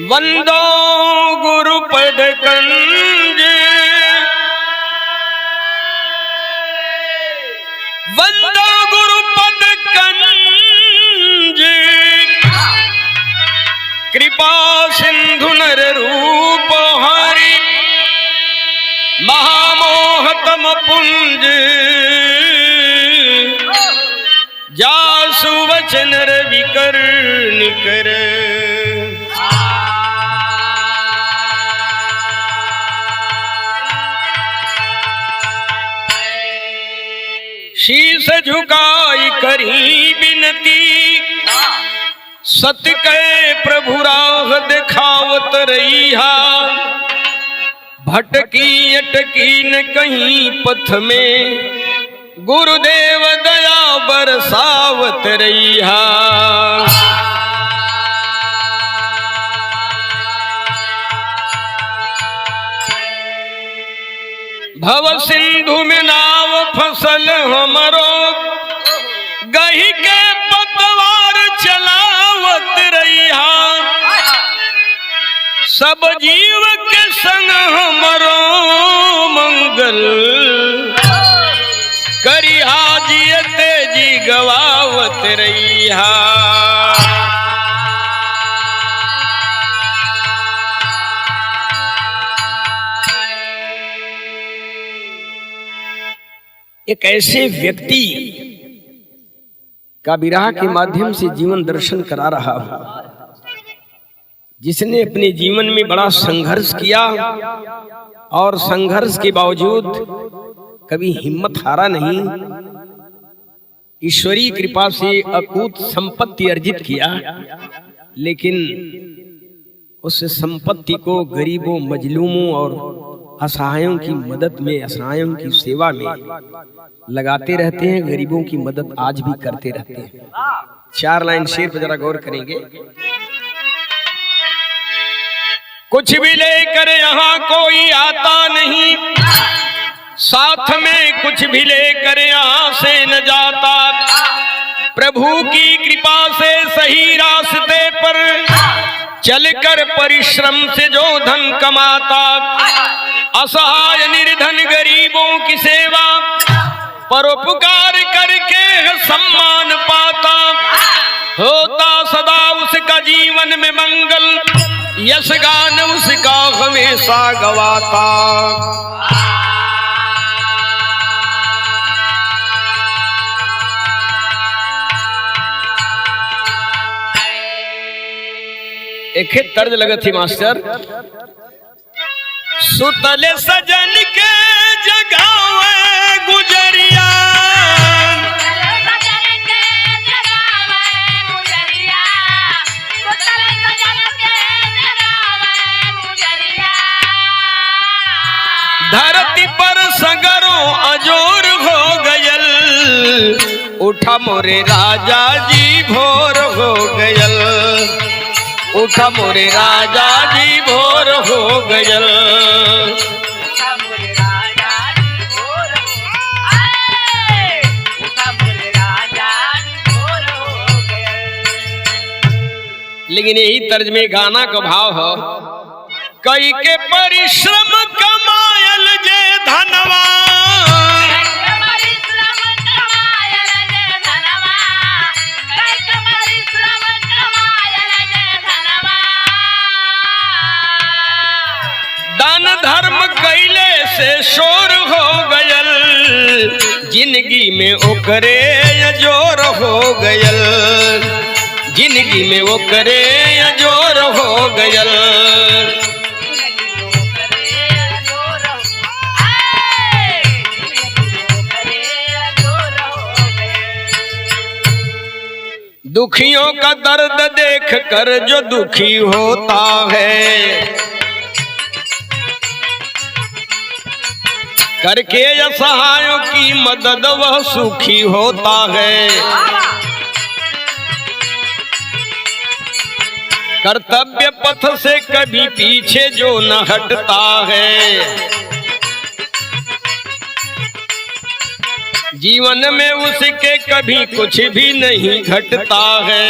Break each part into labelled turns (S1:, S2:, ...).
S1: वंदो गुरुपद कंज, वंदो गुरुपद कंज, कृपा सिंधु नर रूप हरि, महामोहतम पुंज, जासु वचन रवि कर निकर। शीस झुकाई करी बिनती, सत के प्रभु राह दिखावत रहिया, भटकी अटकी न कहीं पथ में, गुरुदेव दया बरसावत रहिया। भव सिंधु में नाव फसल हमरो, गही के पतवार चलावत रहिया, सब जीव के संग हमरो मंगल, करिहा जियते जी गवावत रहिया। एक ऐसे व्यक्ति का विरह के माध्यम से जीवन दर्शन करा रहा हूं, जिसने अपने जीवन में बड़ा संघर्ष किया और संघर्ष के बावजूद कभी हिम्मत हारा नहीं। ईश्वरीय कृपा से अकूत संपत्ति अर्जित किया, लेकिन उस संपत्ति को गरीबों, मजलूमों और असहायों की मदद में, असहायों की सेवा में लगाते रहते हैं। गरीबों की मदद आज भी करते रहते हैं। 4 लाइन शेर पर जरा गौर करेंगे। कुछ भी लेकर यहाँ कोई आता नहीं, साथ में कुछ भी लेकर यहाँ से न जाता, प्रभु की कृपा से सही रास्ते पर चलकर परिश्रम से जो धन कमाता, असहाय निर्धन गरीबों की सेवा, परोपकार करके सम्मान पाता, होता सदा उसका जीवन में मंगल, यश गान उसका हमेशा गवाता। एक तर्ज लगत थी मास्टर। सुतले सजन के जगावे गुजरिया, धरती पर सगरों अजोर हो गयल, उठा मोरे राजा जी भोर हो गयल, उठा मोरे राजा जी भोर हो गयल। लेकिन यही तर्ज में गाना का भाव हो, कई के परिश्रम कमायल जे धनवा, दान धर्म कैले से शोर हो गयल, जिंदगी में ओकरे जोर हो गयल, जिंदगी में ओकरे जोर हो गयल। दुखियों का दर्द देख कर जो दुखी होता है, करके असहायों की मदद वह सुखी होता है। कर्तव्य पथ से कभी पीछे जो न हटता है, जीवन में उसके कभी कुछ भी नहीं घटता है।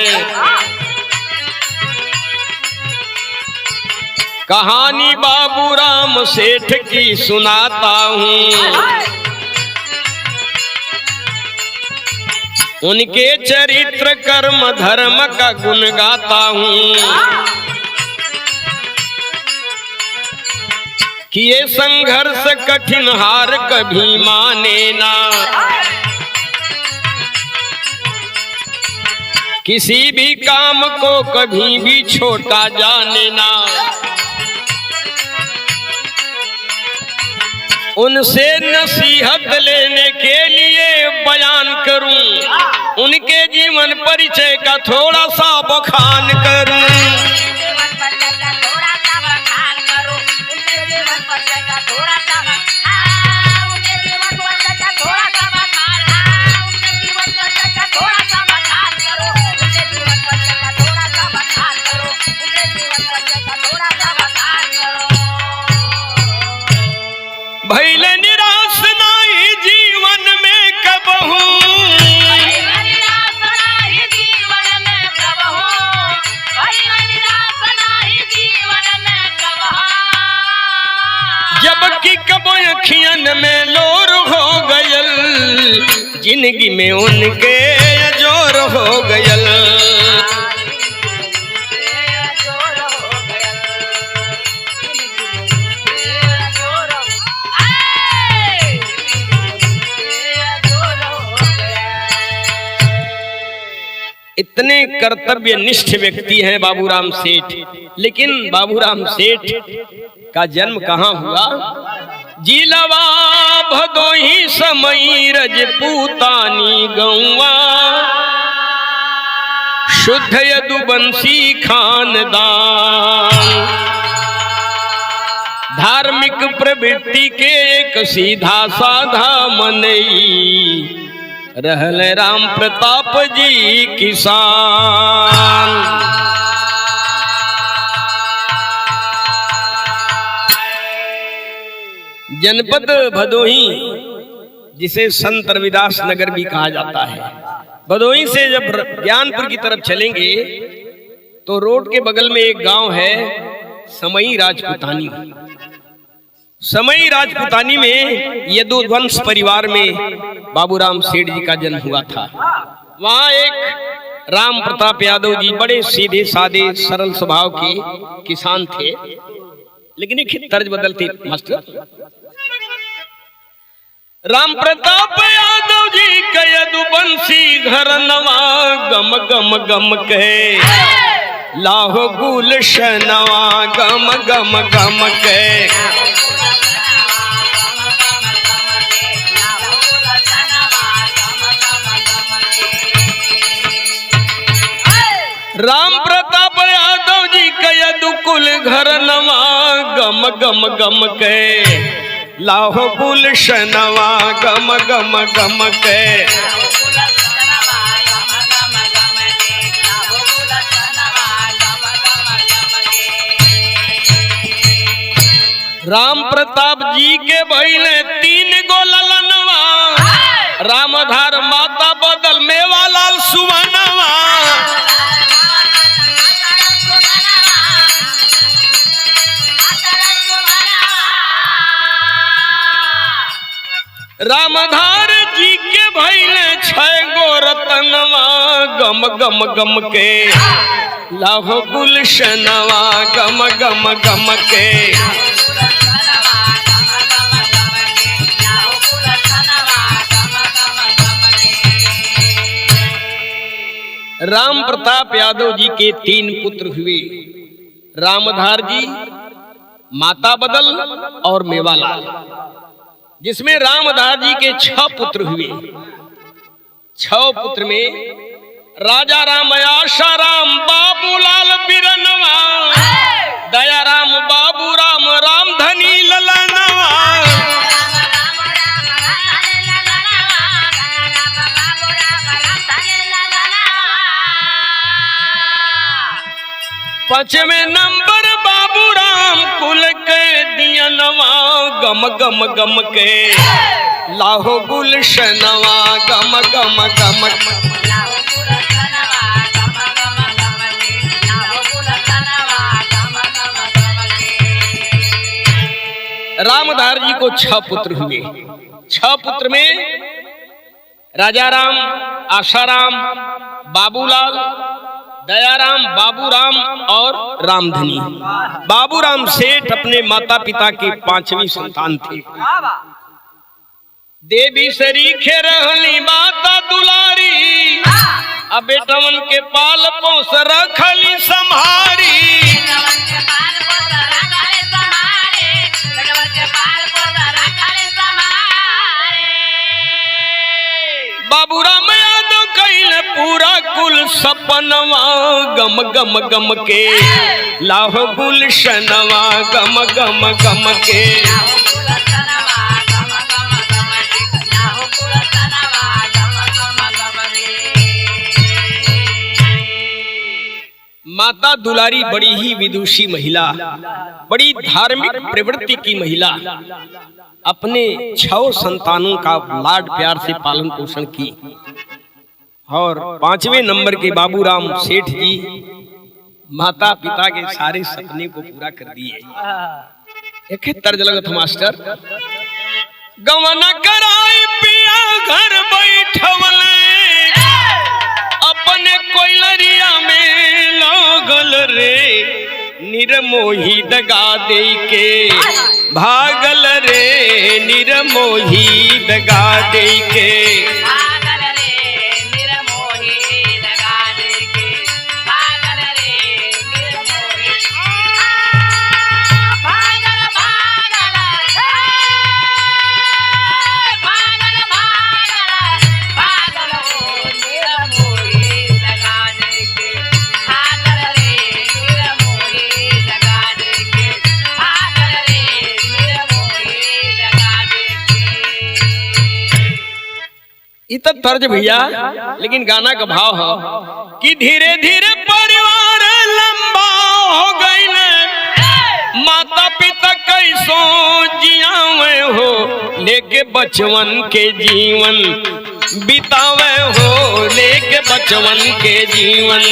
S1: कहानी बाबूराम सेठ की सुनाता हूँ, उनके चरित्र कर्म धर्म का गुण गाता हूँ। किए संघर्ष कठिन हार कभी माने ना, किसी भी काम को कभी भी छोटा जाने ना। उनसे नसीहत लेने के लिए बयान करूं, उनके जीवन परिचय का थोड़ा सा बखान करूं। भइले निराश नाही जीवन में कबहू, जबकि कब अखियन में लोर हो गयल, जिंदगी में उनके जोर हो गयल। इतने कर्तव्यनिष्ठ व्यक्ति हैं बाबूराम सेठ, लेकिन बाबूराम सेठ का जन्म कहाँ हुआ? जिलवा भदोही समई रजपूतानी गौवा, शुद्ध यदुवंशी खानदान। धार्मिक प्रवृत्ति के एक सीधा साधा मनई, रहल राम प्रताप जी किसान। जनपद भदोही, जिसे संत रविदास नगर भी कहा जाता है, भदोही से जब ज्ञानपुर की तरफ चलेंगे तो रोड के बगल में एक गांव है समई राजपूतानी। समई राजपूतानी में यदुवंश परिवार में बाबूराम सेठ जी का जन्म हुआ था। वहां एक राम प्रताप यादव जी बड़े सीधे साधे सरल स्वभाव के किसान थे, लेकिन एक तर्ज बदलती मास्टर। राम प्रताप यादव जी का यदुवंशी घर नवा, गम गम गम कहे लाहो गुलशनवा, गम गम गम कहे। राम प्रताप यादव जी का यदुकुल घर नवा, गम गम गम के लाहो गुलशनवा, गम गम गम के। राम प्रताप जी के भइले 3 गो ललनवा, रामधार माता बदल मेवालाल सुवनवा। रामधार जी के भइले 6 गो रतनवा, गम गम गम के लाहो गुलशनवा, गम गम गम के। राम प्रताप यादव जी के 3 पुत्र हुए, रामधार जी, माता बदल और मेवालाल, जिसमें रामधार जी के 6 पुत्र हुए। 6 पुत्र में राजा राम, आशा राम, बाबूलाल बिरनवा, दया राम, बाबू राम, रामधनी ललनवा। पांचवें नंबर बाबू राम कुल के दियनवा गम गम गम के लाहो गुलशनवा गम गम गम रामधार जी को 6 पुत्र हुए। 6 पुत्र में राजाराम, आशाराम, बाबूलाल, दयाराम, बाबूराम और रामधनी। बाबूराम सेठ अपने माता पिता के 5वीं संतान थे। देवी सरीखे रहली माता दुलारी, अब बेटवन के पाल पोस रखली संहारी। बाबूराम यादव कइल पूरा कुल सपनवा गम गम गम के लाहो गुलशनवा गम गम गम के। माता दुलारी बड़ी ही विदुषी महिला, बड़ी धार्मिक प्रवृत्ति की महिला, अपने 6 संतानों का लाड प्यार से पालन पोषण की और 5वें नंबर के बाबूराम सेठ जी माता पिता के सारे सपने को पूरा कर दिए। एक तर्ज लगत मास्टर, गवना कराई पिया घर बैठवले, अपने कोयलरिया में लागल रे, निरमोही दगा दे के भागल रे, निरमोही दगा दे के। इत तर्ज भैया, लेकिन गाना का भाव है कि धीरे धीरे परिवार लंबा हो गई, माता पिता कैसो जियावे हो, लेके बचवन के जीवन बितावे हो, लेके बचवन के जीवन।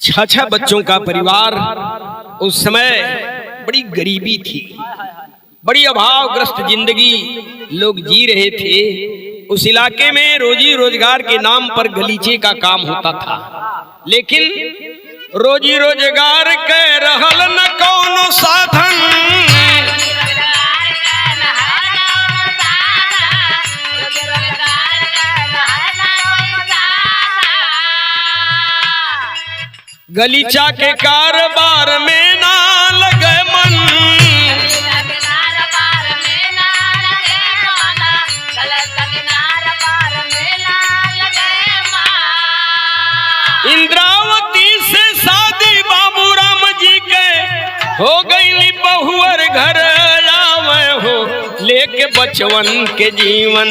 S1: छह बच्चों का परिवार, उस समय बड़ी गरीबी थी, बड़ी अभावग्रस्त जिंदगी लोग जी रहे थे। उस इलाके में रोजी रोजगार के नाम पर गलीचे का काम होता था, लेकिन रोजी रोजगार के रहल न कौनो साधन। गलीचा के कारोबार में ना लगे मन, इंद्रावती से शादी बाबूराम जी के हो गई, बहुअर घर आवे हो, लेके बचवन के जीवन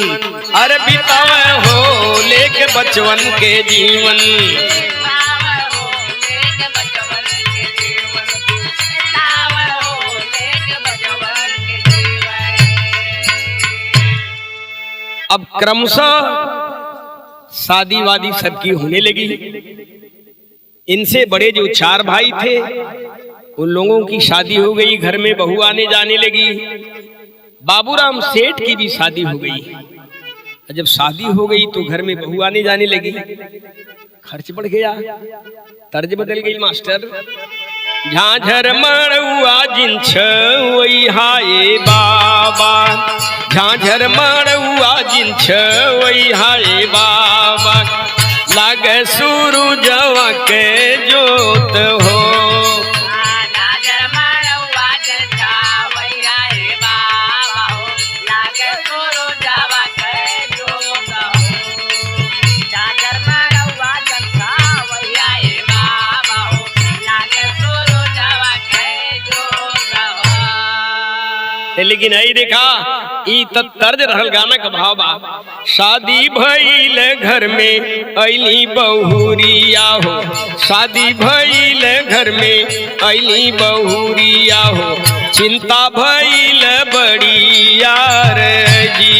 S1: अरे बितावे हो, लेके बचवन के जीवन। अब क्रमशः शादी वादी सबकी होने लगी। इनसे बड़े जो 4 भाई थे उन लोगों की शादी हो गई, घर में बहू आने जाने लगी। बाबूराम सेठ की भी शादी हो गई। जब शादी हो गई तो घर में बहू आने जाने लगी, खर्च बढ़ गया, तर्ज बदल गई मास्टर। झांझर मड़ुआ जिन छई हाय बाबा, झांझर मड़ुआ जिन छई हाय बाबा, लागे सूरजवा के जोत हो। लेकिन आई देखा ई तो तर्ज रहल गाना का भाव बा। शादी भइल घर में अइली बहुरिया हो, शादी भइल घर में अइली बहुरिया हो, चिंता भइल बड़ी यार जी।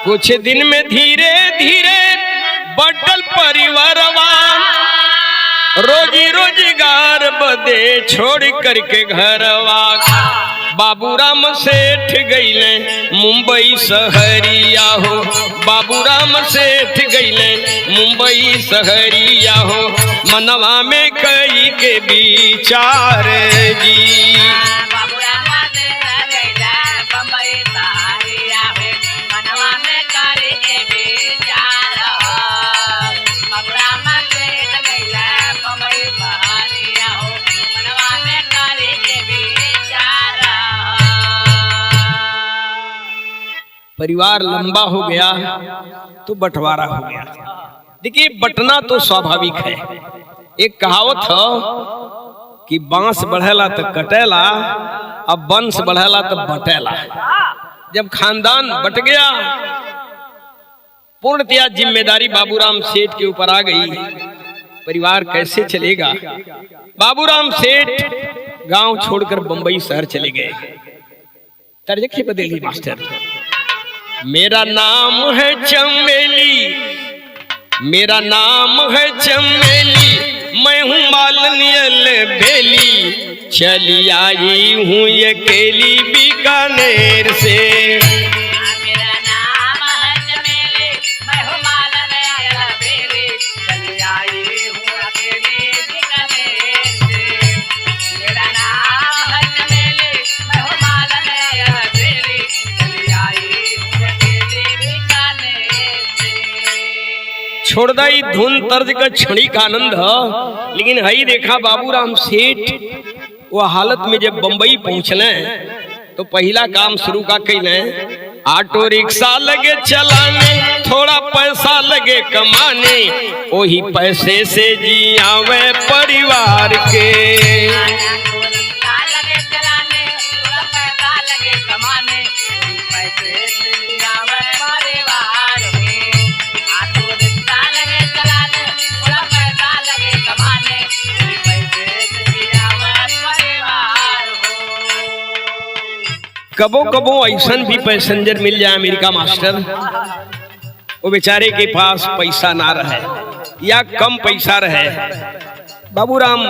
S1: कुछ दिन में धीरे धीरे बटल परिवारवा, रोजी रोजगार बदे छोड़ करके घरवा। बाबूराम सेठ गईले मुंबई शहरिया हो, बाबूराम सेठ गईले मुंबई शहरिया हो, मनवा में कई के विचार जी। परिवार लंबा हो गया तो बंटवारा हो गया। देखिए बटना तो स्वाभाविक है। एक कहावत है कि बांस बढ़ेला तो कटेला, अब वंश बढ़ेला तो बटेला। जब खानदान बट गया, पूर्णतया जिम्मेदारी बाबूराम सेठ के ऊपर आ गई, परिवार कैसे चलेगा। बाबूराम सेठ गांव छोड़कर बंबई शहर चले गए। तर्ज बदल गई मास्टर। मेरा नाम है चमेली, मेरा नाम है चमेली, मैं हूँ मालनियल बेली, चली आई हूँ अकेली बीकानेर से।
S2: मेरा नाम है चमेली, मैं हूँ मालनियल बेली, चली आई हूँ अकेली बीकानेर से। मेरा नाम है चमेली, मैं हूँ मालनियल बेली, चली आई
S1: छोड़ दई धुन तर्ज का क्षणिक आनंद है। लेकिन हई देखा बाबूराम सेठ वो हालत में जब बंबई पहुंचले तो पहला काम शुरू का कैले, ऑटो रिक्शा लगे चलाने, थोड़ा पैसा लगे कमाने, वही पैसे से जियावे परिवार के। कबो कबो ऐसन भी पैसेंजर मिल जाए अमेरिका मास्टर, वो बेचारे के पास पैसा ना रहे या कम पैसा रहे। बाबूराम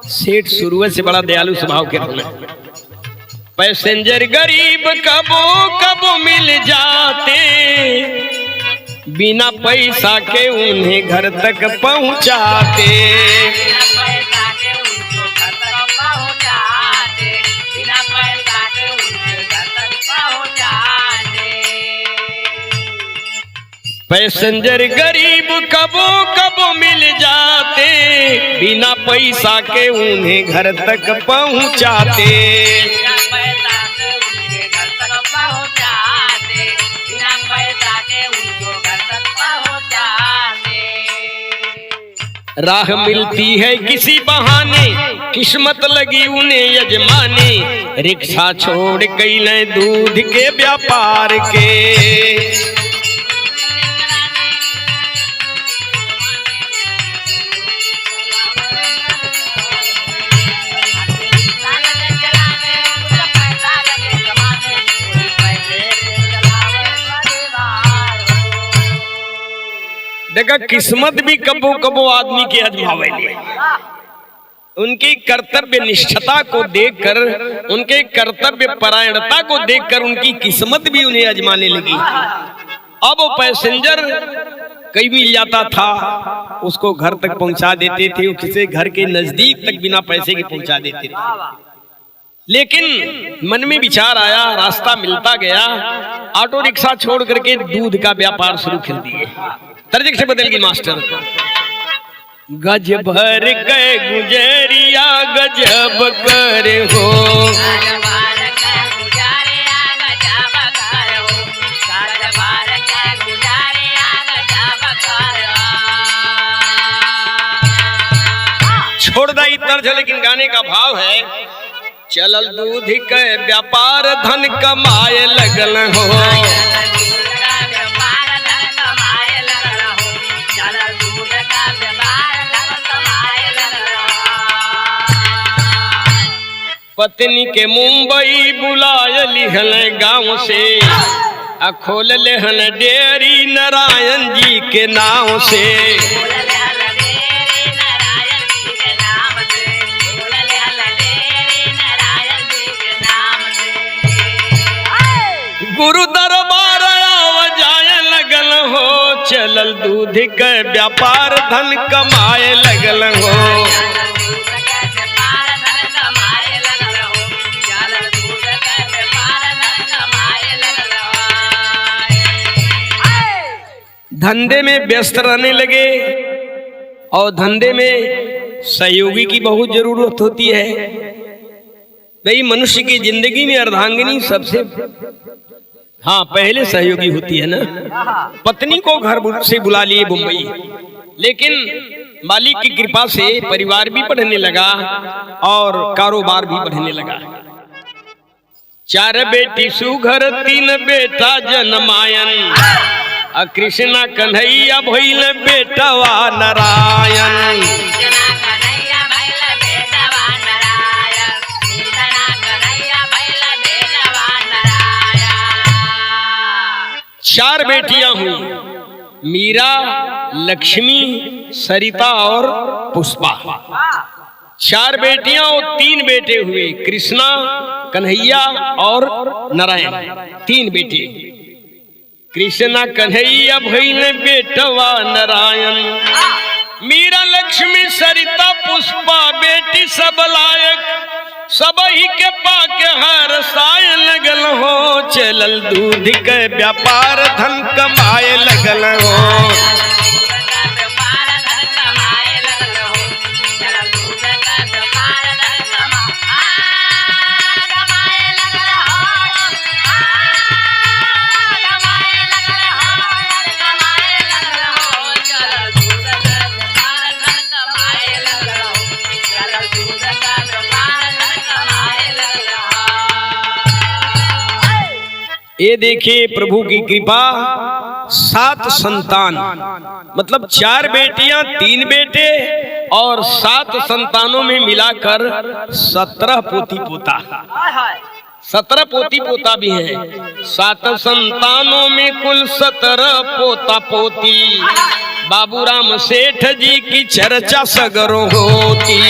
S1: सेठ शुरुआत से बड़ा दयालु स्वभाव के रहे। पैसेंजर गरीब कबो कबो मिल जाते, बिना पैसा के उन्हें घर तक पहुंचाते। पैसेंजर गरीब कबो कबो मिल जाते, बिना पैसा के उन्हें घर तक पहुंचाते। राह मिलती है किसी बहाने, किस्मत लगी उन्हें यजमाने, रिक्शा छोड़ कैले दूध के व्यापार के। देखा किस्मत भी कबो कबो आदमी के आजमावेली। उनकी कर्तव्य निष्ठता को देखकर, उनके कर्तव्य परायणता को देखकर उनकी किस्मत भी उन्हें आजमाने लगी। अब वो पैसेंजर कहीं मिल जाता था, उसको घर तक पहुंचा देते थे, वो किसी घर के नजदीक तक बिना पैसे के पहुंचा देते थे। लेकिन मन में विचार आया, रास्ता मिलता गया, ऑटो रिक्शा छोड़ करके दूध का व्यापार शुरू कर दिए। तर्ज से बदल गई मास्टर। गज भर के गुजरिया गजब करे हो।
S2: गजबार के गुजारिया गजब करो, गजबार के गुजारिया गजब करो।
S1: छोड़ दई तर्ज, लेकिन गाने का भाव है चलल दूध के व्यापार धन कमाए लगल हो। पत्नी के मुंबई बुलाय लिहल गांव से, आ खोल लेहन डेयरी नारायण जी के नाम से। गुरु दरबार आव जाए लगल हो, चलल दूध के व्यापार धन कमाए लगल हो। धंधे में व्यस्त रहने लगे, और धंधे में सहयोगी की बहुत जरूरत होती है। भाई मनुष्य की जिंदगी में अर्धांगिनी सबसे पहले सहयोगी होती है ना। पत्नी को घर से बुला लिए मुंबई, लेकिन मालिक की कृपा से परिवार भी बढ़ने लगा और कारोबार भी बढ़ने लगा। 4 बेटी सुघर 3 बेटा जनमायन, कृष्णा कन्हैया भइल बेटवा नारायण। चार बेटियां हुई, मीरा, लक्ष्मी, सरिता और पुष्पा। 4 बेटियां और 3 बेटे हुए, कृष्णा, कन्हैया और नारायण। 3 बेटे, कृष्णा कन्हैया भइल बेटवा नारायण। मीरा, लक्ष्मी, सरिता, पुष्पा बेटी सब लायक, सबही के पाके हर साय लगल हो। चलल दूध के व्यापार धन कमाए लगल हो। ये देखिए प्रभु की कृपा, 7 संतान, मतलब 4 बेटियां 3 बेटे और 7 संतानों में मिलाकर 17 पोती पोता। 17 पोती पोता भी है। 7 संतानों में कुल 17 पोता पोती। बाबूराम सेठ जी की चर्चा सगरों होती।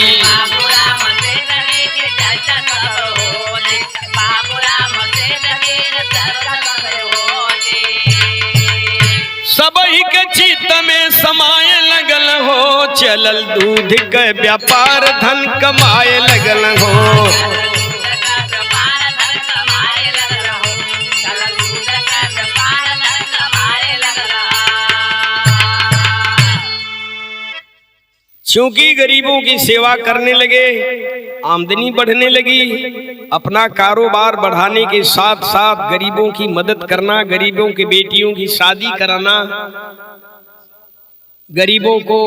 S1: सबही के चित्त में समाए लगल हो। चलल दूध के व्यापार धन कमाए लगल हो। चूंकि गरीबों की सेवा करने लगे, आमदनी बढ़ने लगी। अपना कारोबार बढ़ाने के साथ साथ गरीबों की मदद करना, गरीबों की बेटियों की शादी कराना, गरीबों को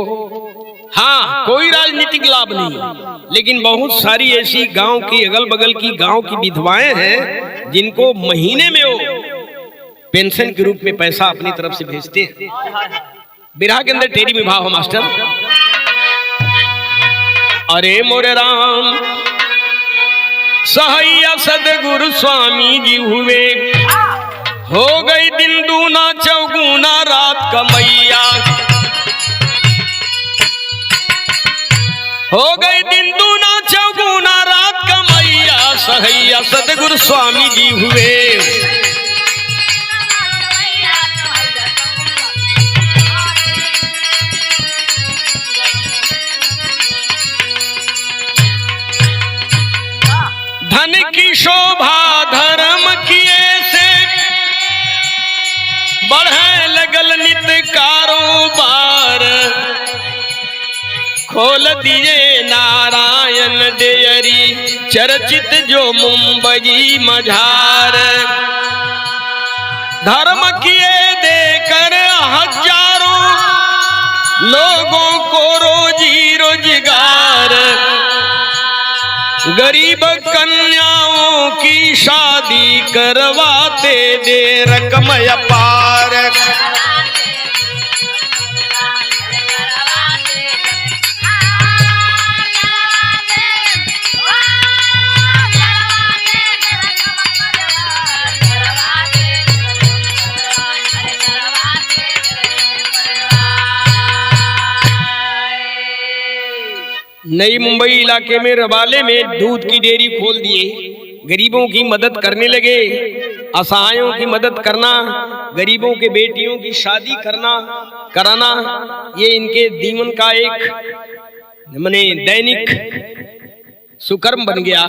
S1: कोई राजनीतिक लाभ नहीं, लेकिन बहुत सारी ऐसी गांव की, अगल बगल की गांव की विधवाएं हैं जिनको महीने में वो पेंशन के रूप में पैसा अपनी तरफ से भेजते हैं। बिरहा के अंदर टेरी में भाव है मास्टर। अरे मोरे राम सहैया सदगुरु स्वामी जी हुए, हो गई दिन दूना चौगुना रात कमैया। हो गई दिन दूना चौगुना रात कमैया, सहैया सदगुरु स्वामी जी हुए। धन की शोभा धर्म किए से, बढ़े लगल नित कारोबार। खोल दिए नारायण डेयरी, चर्चित जो मुंबई मझार। धर्म किए देकर हजारों लोगों को रोजी रोजगार, गरीब कन्याओं की शादी करवाते दे रकम अपार। नई मुंबई इलाके में रबाले में दूध की डेयरी खोल दिए, गरीबों की मदद करने लगे। असहायों की मदद करना, गरीबों के बेटियों की शादी कराना, ये इनके जीवन का एक माने दैनिक सुकर्म बन गया।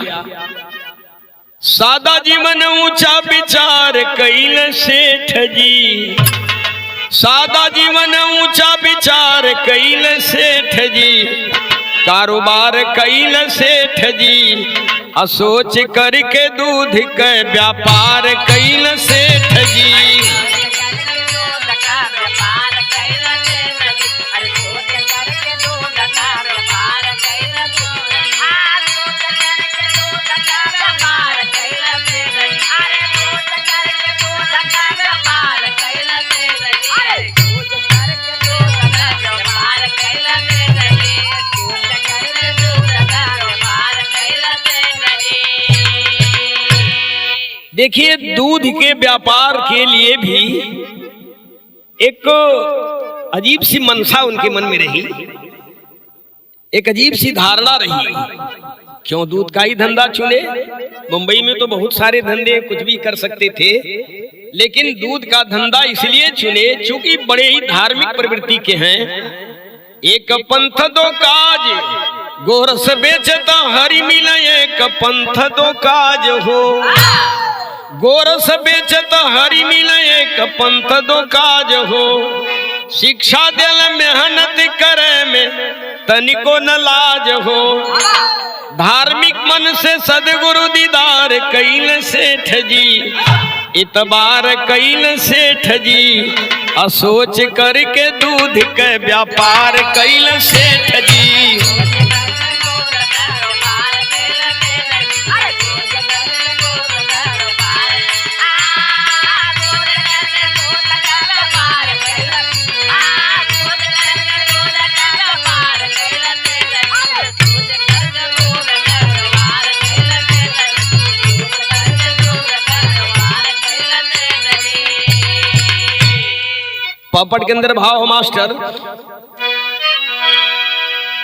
S1: सादा जीवन ऊंचा विचार कैल सेठ जी, सादा जीवन ऊंचा विचार कैल सेठ जी, कारोबार कैल सेठ जी, असोच करके दूध के व्यापार कैल सेठ जी। देखिए, दूध के व्यापार के लिए भी एक अजीब सी मनसा उनके मन में रही, एक अजीब सी धारणा रही। क्यों दूध का ही धंधा चुने? मुंबई में तो बहुत सारे धंधे कुछ भी कर सकते थे, लेकिन दूध का धंधा इसलिए चुने चूंकि बड़े ही धार्मिक प्रवृत्ति के हैं। एक पंथ दो काज, गोरस बेचता हरि मिले, एक पंथ दो काज हो। गोरस बेचत हरि मिले, एक पंथ दो काज हो। शिक्षा दिल मेहनत करे में तनिको न लाज हो। धार्मिक मन से सदगुरु दीदार कैल सेठ जी, इतबार कैल सेठ जी, असोच करके दूध के व्यापार कैल सेठ जी। पापड़ के अंदर भाव हो मास्टर,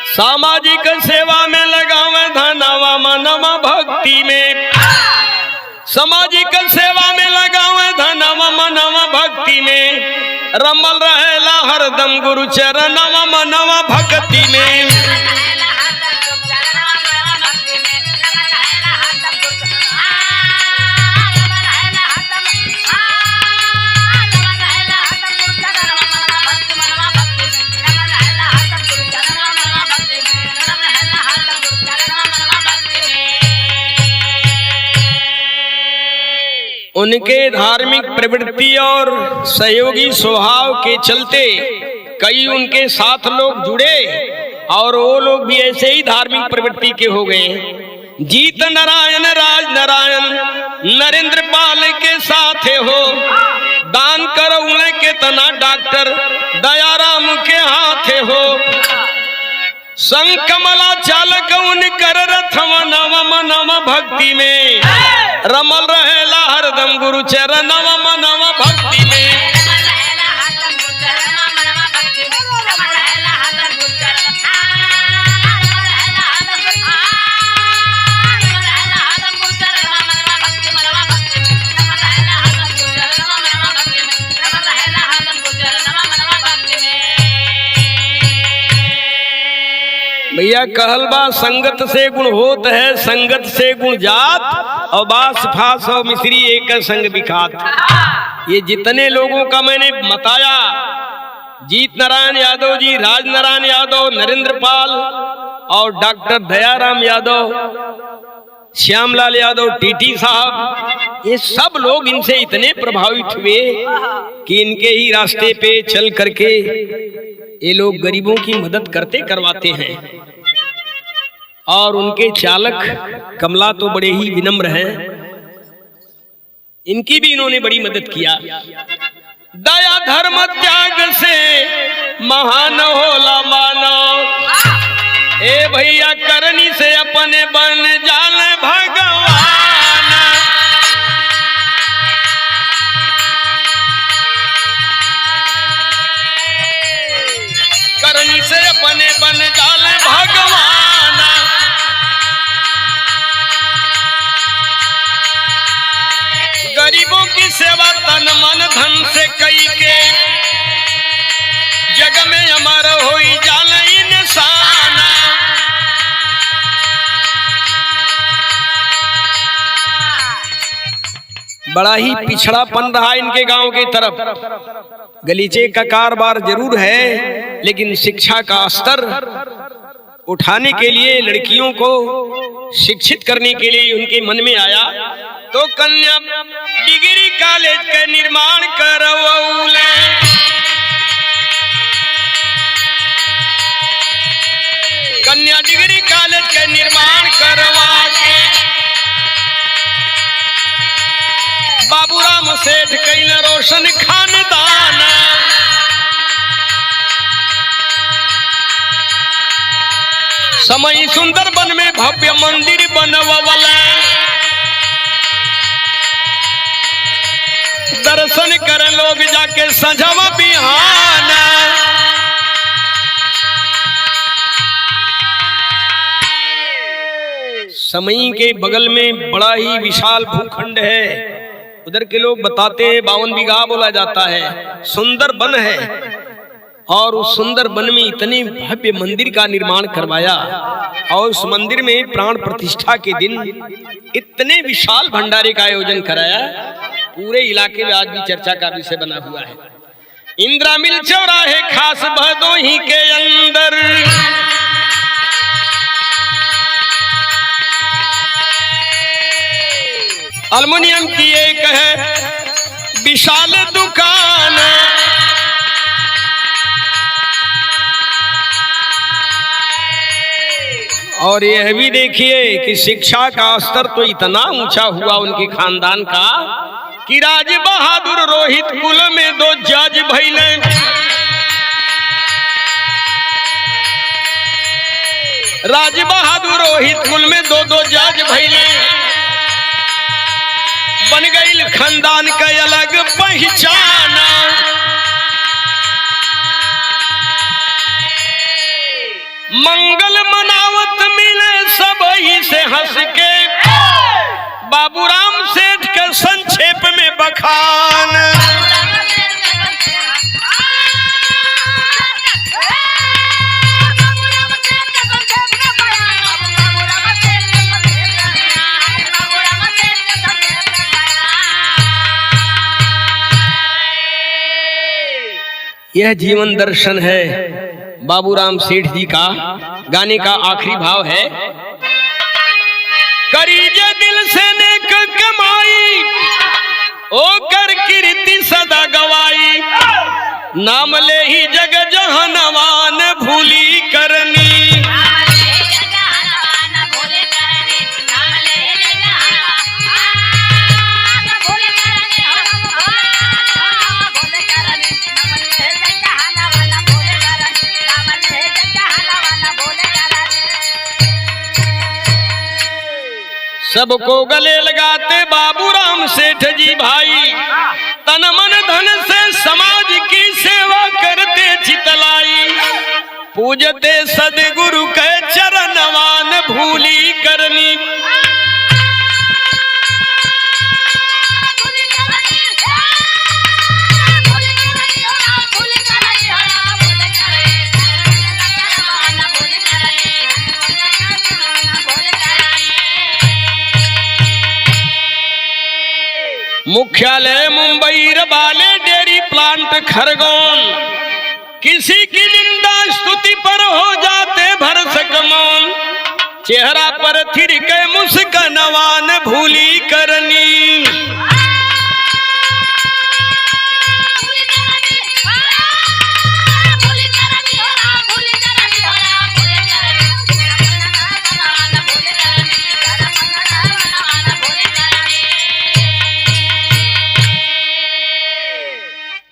S1: सामाजिक सेवा में लगावे धनवा मनवा भक्ति में, सामाजिक सेवा में लगावे धनवा मनवा भक्ति में, रमल रहेला हरदम गुरु चरणवा मनवा भक्ति में। उनके धार्मिक प्रवृत्ति और सहयोगी स्वभाव के चलते कई उनके साथ लोग जुड़े और वो लोग भी ऐसे ही धार्मिक प्रवृत्ति के हो गए। जीत नारायण राज नारायण नरेंद्र पाल के साथ हो, दान करो के तना डॉक्टर दयाराम के हाथ हो। संग कमला चालक उनकर रथवा नवा मनवा भक्ति में, रमल रहेला हरदम गुरु चरणवा मनवा भक्ति में। भैया कहल बा संगत से गुण होत है, संगत से गुण जात, और बास फास और मिश्री एक संग बिखात। ये जितने लोगों का मैंने बताया जीत नारायण यादव जी, राज नारायण यादव, नरेंद्र पाल और डॉक्टर दयाराम यादव, श्यामलाल यादव, टीटी साहब, ये सब लोग इनसे इतने प्रभावित हुए कि इनके ही रास्ते पे चल करके ये लोग गरीबों की मदद करते करवाते हैं। और उनके चालक कमला तो बड़े ही विनम्र हैं, इनकी भी इन्होंने बड़ी मदद किया। दया धर्म त्याग से महान होला मानव, ए भैया करनी से अपने बन जान भगवान। करनी से अपने बन जान भगवान। गरीबों की सेवा तन मन धन से कई के, जग में अमर होई जान इंसान। बड़ा ही पिछड़ापन रहा इनके गांव के तरफ। गलीचे का कारोबार जरूर है, लेकिन शिक्षा का स्तर उठाने के लिए, लड़कियों को शिक्षित करने के लिए उनके मन में आया तो कन्या डिग्री कॉलेज का निर्माण करवौले। कन्या डिग्री कॉलेज का निर्माण करवा के बाबूराम सेठ कैल रोशन खानदान। समय सुंदर वन में भव्य मंदिर बनवला, दर्शन कर लोग जाके सजवा बिहान। समई के बगल में बड़ा ही विशाल भूखंड है। उधर के लोग बताते हैं 52 बीघा बोला जाता है, सुंदर वन है। और उस सुंदर वन में इतने भव्य मंदिर का निर्माण करवाया और उस मंदिर में प्राण प्रतिष्ठा के दिन इतने विशाल भंडारे का आयोजन कराया, पूरे इलाके में आज भी चर्चा का विषय बना हुआ है। इंदिरा मिल चौराहे खास भदोही के अंदर अल्युमिनियम की एक है विशाल दुकान। और यह भी देखिए कि शिक्षा का स्तर तो इतना ऊंचा हुआ उनके खानदान का कि राज बहादुर रोहित कुल में 2 जज भइले। राज बहादुर रोहित कुल में 2 जज भइले। बन गई खानदान का अलग पहचान। मंगल मनावत मिले सब ही से हंस के, बाबूराम सेठ के संक्षेप में बखान। यह जीवन दर्शन है बाबूराम सेठ जी का। गाने का आखिरी भाव है, करीजे दिल से नेक कमाई, ओ कर कीर्ति सदा गवाई, नाम ले ही जग जहानवान भूली करनी। सबको गले लगाते बाबूराम सेठ जी भाई, तन मन धन से समाज की सेवा करते चितलाई, पूजते सदगुरु के चरणवान भूली करनी। मुख्यालय मुंबई रबाले डेयरी प्लांट खरगोन, किसी की निंदा स्तुति पर हो जाते भरसक मौन, चेहरा पर थिरके मुस्कानवा न भूली करनी।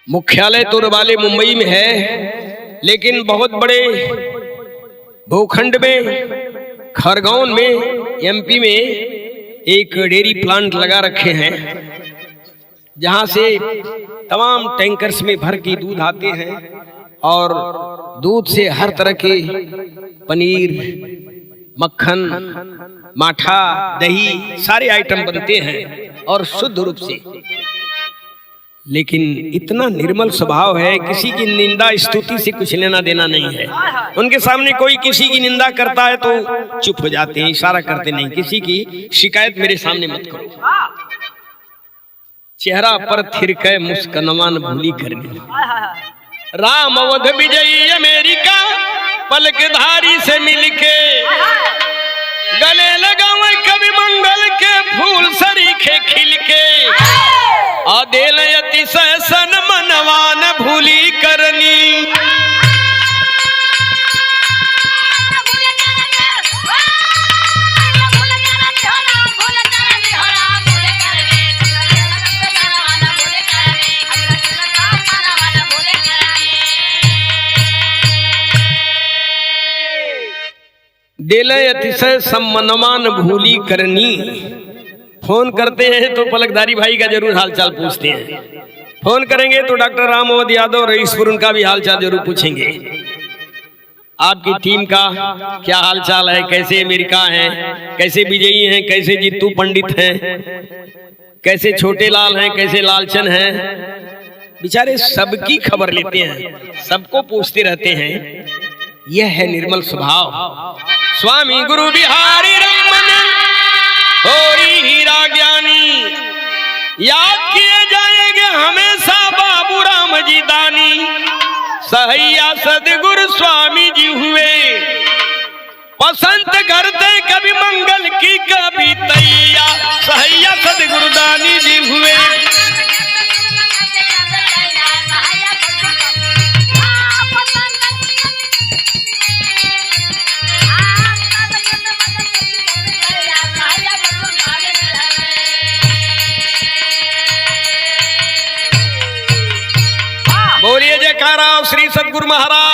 S1: मुख्यालय तो वाले मुंबई में है, लेकिन बहुत बड़े भूखंड में खरगोन में एमपी में एक डेयरी प्लांट लगा रखे हैं, जहां से तमाम टैंकर्स में भर के दूध आते हैं और दूध से हर तरह के पनीर, मक्खन, माठा, दही सारे आइटम बनते हैं और शुद्ध रूप से। लेकिन इतना निर्मल स्वभाव है, किसी की निंदा स्तुति से कुछ लेना देना नहीं है। उनके सामने कोई किसी की निंदा करता है तो चुप हो जाते हैं, इशारा करते नहीं, किसी की शिकायत मेरे सामने मत करो। चेहरा पर थिरके मुस्कानवा न भूली करनी। राम अवध विजयी अमेरिका पलकधारी से मिलके, गले लगावे कवि मंगल के फूल सरीखे खिलके, आदेल अतिशय सन मनवा न भूली करनी। दिल अतिशय सम्मनवा न भूली करनी। फोन करते हैं तो पलकधारी भाई का जरूर हालचाल पूछते हैं, फोन करेंगे तो डॉक्टर राम अवध यादव रईसपुर उनका भी हालचाल जरूर पूछेंगे। आपकी टीम का क्या हालचाल है, कैसे अमेरिका हैं, कैसे विजयी हैं, कैसे जीतू पंडित हैं, कैसे छोटे लाल हैं, कैसे लालचन हैं। बेचारे सबकी खबर लेते हैं, सबको पूछते रहते हैं। यह है निर्मल स्वभाव। स्वामी गुरु बिहारी रमन होरी हीरा ज्ञानी, याद किए जाएंगे हमेशा बाबू राम जी दानी। सहैया सदगुरु स्वामी जी हुए, पसंद करते कभी मंगल की कभी तैया। सहैया सदगुरु दानी जी हुए। बोलिए जयकारा श्री सद्गुरु महाराज।